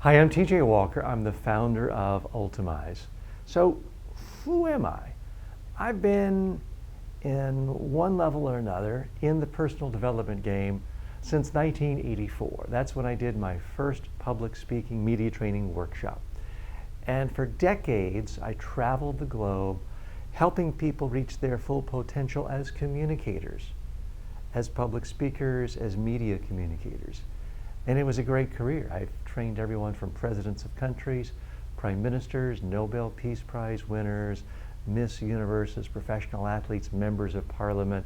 Hi, I'm TJ Walker. I'm the founder of Ultamize. So, who am I? I've been in one level or another in the personal development game since 1984. That's when I did my first public speaking media training workshop. And for decades, I traveled the globe helping people reach their full potential as communicators, as public speakers, as media communicators. And it was a great career. I've trained everyone from presidents of countries, prime ministers, Nobel Peace Prize winners, Miss Universes, professional athletes, members of parliament,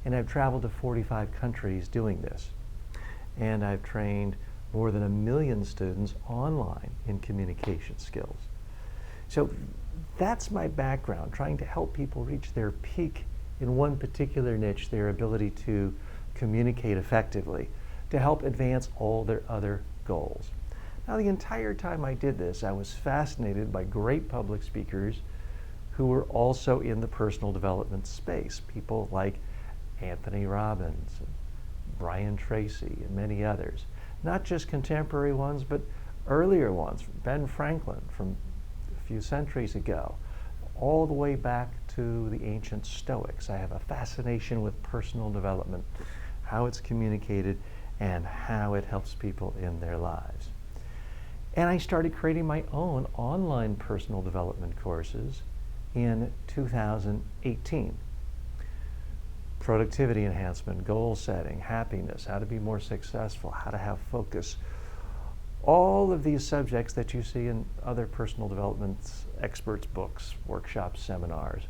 and I've traveled to 45 countries doing this. And I've trained more than 1 million students online in communication skills. So that's my background, trying to help people reach their peak in one particular niche, their ability to communicate effectively, to help advance all their other goals. Now, the entire time I did this, I was fascinated by great public speakers who were also in the personal development space. People like Anthony Robbins, and Brian Tracy, and many others. Not just contemporary ones, but earlier ones. Ben Franklin from a few centuries ago, all the way back to the ancient Stoics. I have a fascination with personal development, how it's communicated, and how it helps people in their lives. And I started creating my own online personal development courses in 2018. Productivity enhancement, goal setting, happiness, how to be more successful, how to have focus. All of these subjects that you see in other personal development experts' books, workshops, seminars.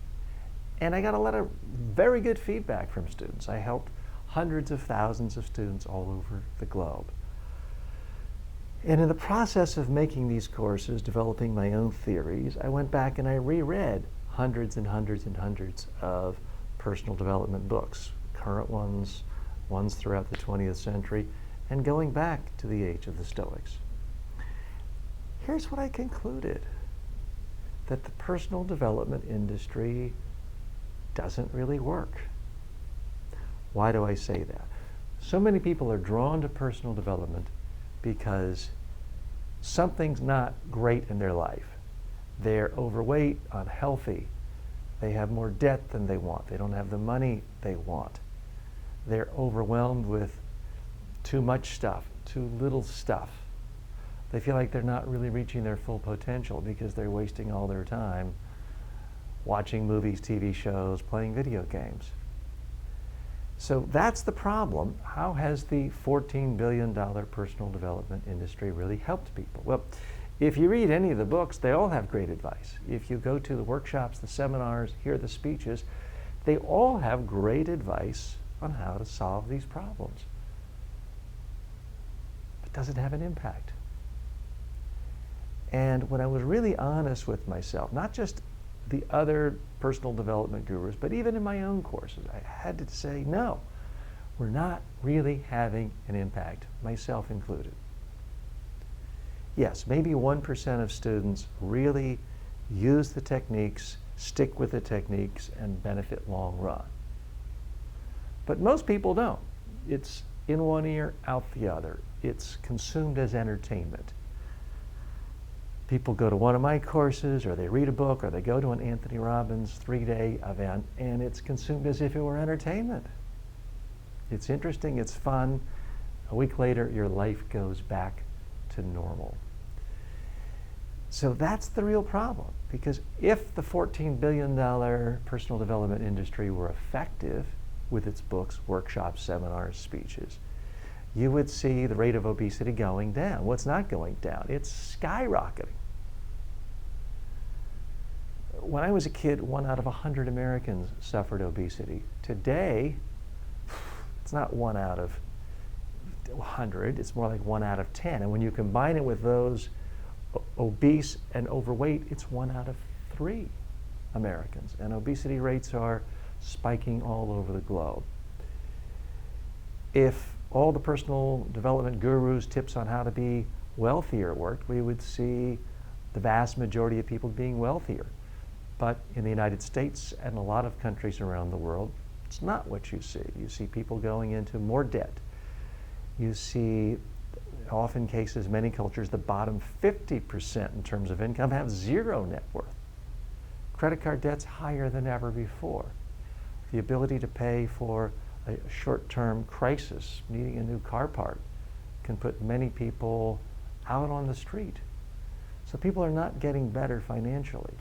And I got a lot of very good feedback from students. I helped hundreds of thousands of students all over the globe. And in the process of making these courses, developing my own theories, I went back and I reread hundreds and hundreds and hundreds of personal development books, current ones, ones throughout the 20th century, and going back to the age of the Stoics. Here's what I concluded: that the personal development industry doesn't really work. Why do I say that? So many people are drawn to personal development because something's not great in their life. They're overweight, unhealthy. They have more debt than they want. They don't have the money they want. They're overwhelmed with too much stuff, too little stuff. They feel like they're not really reaching their full potential because they're wasting all their time watching movies, TV shows, playing video games. So that's the problem. How has the $14 billion personal development industry really helped people? Well, if you read any of the books, they all have great advice. If you go to the workshops, the seminars, hear the speeches, they all have great advice on how to solve these problems. But does it have an impact? And when I was really honest with myself, not just the other personal development gurus, but even in my own courses, I had to say, no, we're not really having an impact, myself included. Yes, maybe 1% of students really use the techniques, stick with the techniques, and benefit long run. But most people don't. It's in one ear, out the other. It's consumed as entertainment. People go to one of my courses, or they read a book, or they go to an Anthony Robbins 3-day event, and it's consumed as if it were entertainment. It's interesting, it's fun. A week later, your life goes back to normal. So that's the real problem, because if the $14 billion personal development industry were effective with its books, workshops, seminars, speeches, you would see the rate of obesity going down. Well, it's not going down, it's skyrocketing. When I was a kid, 1 out of 100 Americans suffered obesity. Today, it's not 1 out of 100, it's more like 1 out of 10. And when you combine it with those obese and overweight, it's 1 out of 3 Americans. And obesity rates are spiking all over the globe. If all the personal development gurus' tips on how to be wealthier worked, we would see the vast majority of people being wealthier. But in the United States and a lot of countries around the world, it's not what you see. You see people going into more debt. You see often cases, many cultures, the bottom 50% in terms of income have zero net worth. Credit card debt's higher than ever before. The ability to pay for a short-term crisis, needing a new car part, can put many people out on the street. So people are not getting better financially.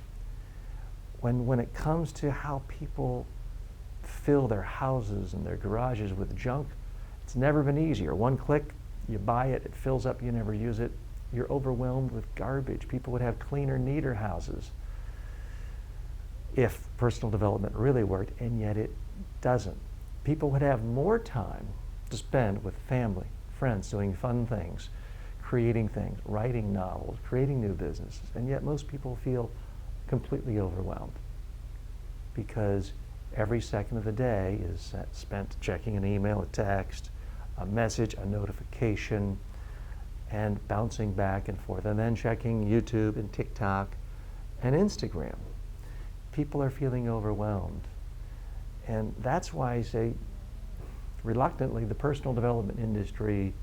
When it comes to how people fill their houses and their garages with junk, it's never been easier. One click, you buy it, it fills up, you never use it. You're overwhelmed with garbage. People would have cleaner, neater houses if personal development really worked, and yet it doesn't. People would have more time to spend with family, friends, doing fun things, creating things, writing novels, creating new businesses, and yet most people feel completely overwhelmed because every second of the day is spent checking an email, a text, a message, a notification, and bouncing back and forth, and then checking YouTube and TikTok and Instagram. People are feeling overwhelmed. And that's why I say, reluctantly, the personal development industry,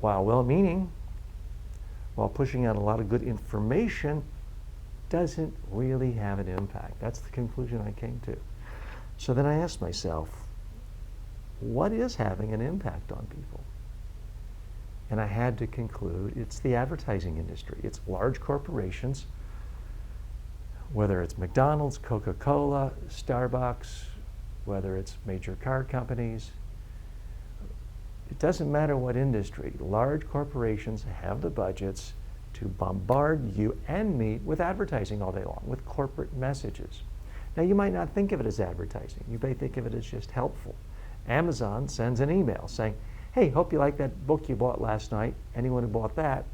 while well-meaning, while pushing out a lot of good information, doesn't really have an impact. That's the conclusion I came to. So then I asked myself, what is having an impact on people? And I had to conclude it's the advertising industry. It's large corporations, whether it's McDonald's, Coca-Cola, Starbucks, whether it's major car companies. It doesn't matter what industry. Large corporations have the budgets to bombard you and me with advertising all day long, with corporate messages. Now, you might not think of it as advertising. You may think of it as just helpful. Amazon sends an email saying, hey, hope you like that book you bought last night. Anyone who bought that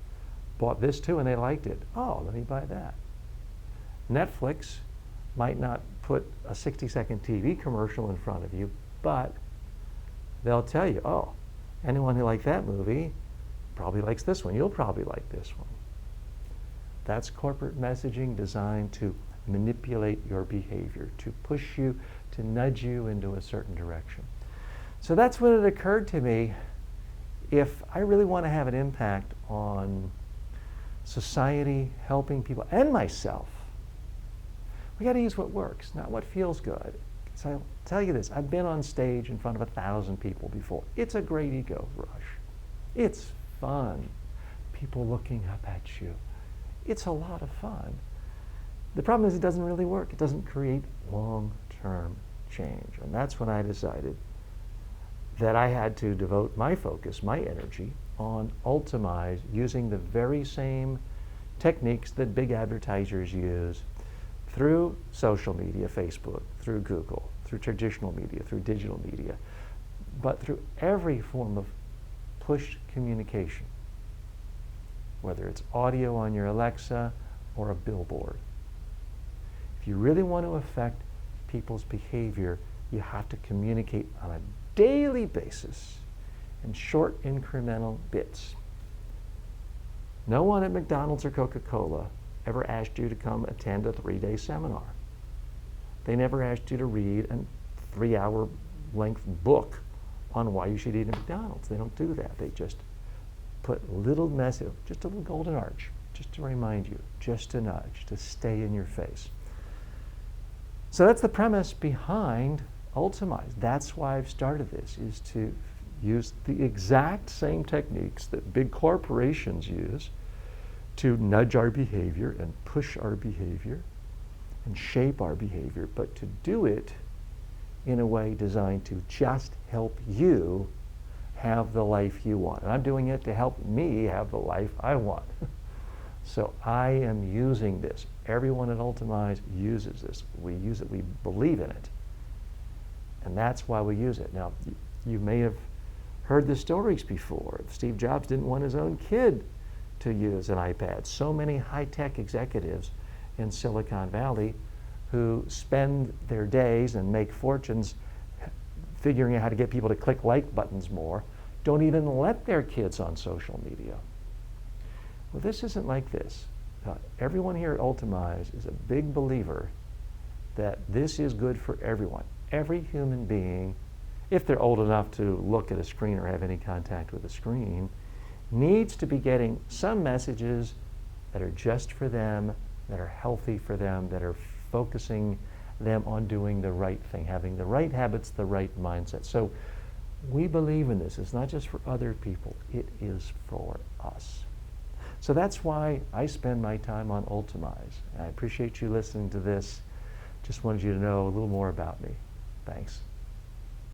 bought this too and they liked it. Oh, let me buy that. Netflix might not put a 60-second TV commercial in front of you, but they'll tell you, oh, anyone who liked that movie probably likes this one. You'll probably like this one. That's corporate messaging designed to manipulate your behavior, to push you, to nudge you into a certain direction. So that's when it occurred to me, if I really want to have an impact on society, helping people, and myself, we got to use what works, not what feels good. So I'll tell you this, I've been on stage in front of 1,000 people before. It's a great ego rush. It's fun. People looking up at you. It's a lot of fun. The problem is it doesn't really work. It doesn't create long-term change. And that's when I decided that I had to devote my focus, my energy, on Ultamize, using the very same techniques that big advertisers use through social media, Facebook, through Google, through traditional media, through digital media, but through every form of push communication, whether it's audio on your Alexa or a billboard. If you really want to affect people's behavior, you have to communicate on a daily basis in short incremental bits. No one at McDonald's or Coca-Cola ever asked you to come attend a 3-day seminar. They never asked you to read a 3-hour length book on why you should eat at McDonald's. They don't do that. They just put little message, just a little golden arch, just to remind you, just a nudge, to stay in your face. So that's the premise behind Ultamize. That's why I've started this, is to use the exact same techniques that big corporations use to nudge our behavior and push our behavior and shape our behavior, but to do it in a way designed to just help you have the life you want. And I'm doing it to help me have the life I want. So I am using this. Everyone at Ultamize uses this. We use it, we believe in it. And that's why we use it. Now, you may have heard the stories before. Steve Jobs didn't want his own kid to use an iPad. So many high-tech executives in Silicon Valley who spend their days and make fortunes figuring out how to get people to click like buttons more, don't even let their kids on social media. Well, this isn't like this. Everyone here at Ultamize is a big believer that this is good for everyone. Every human being, if they're old enough to look at a screen or have any contact with a screen, needs to be getting some messages that are just for them, that are healthy for them, that are focusing them on doing the right thing, having the right habits, the right mindset. So we believe in this. It's not just for other people, it is for us. So that's why I spend my time on Ultamize. I appreciate you listening to this. Just wanted you to know a little more about me. Thanks.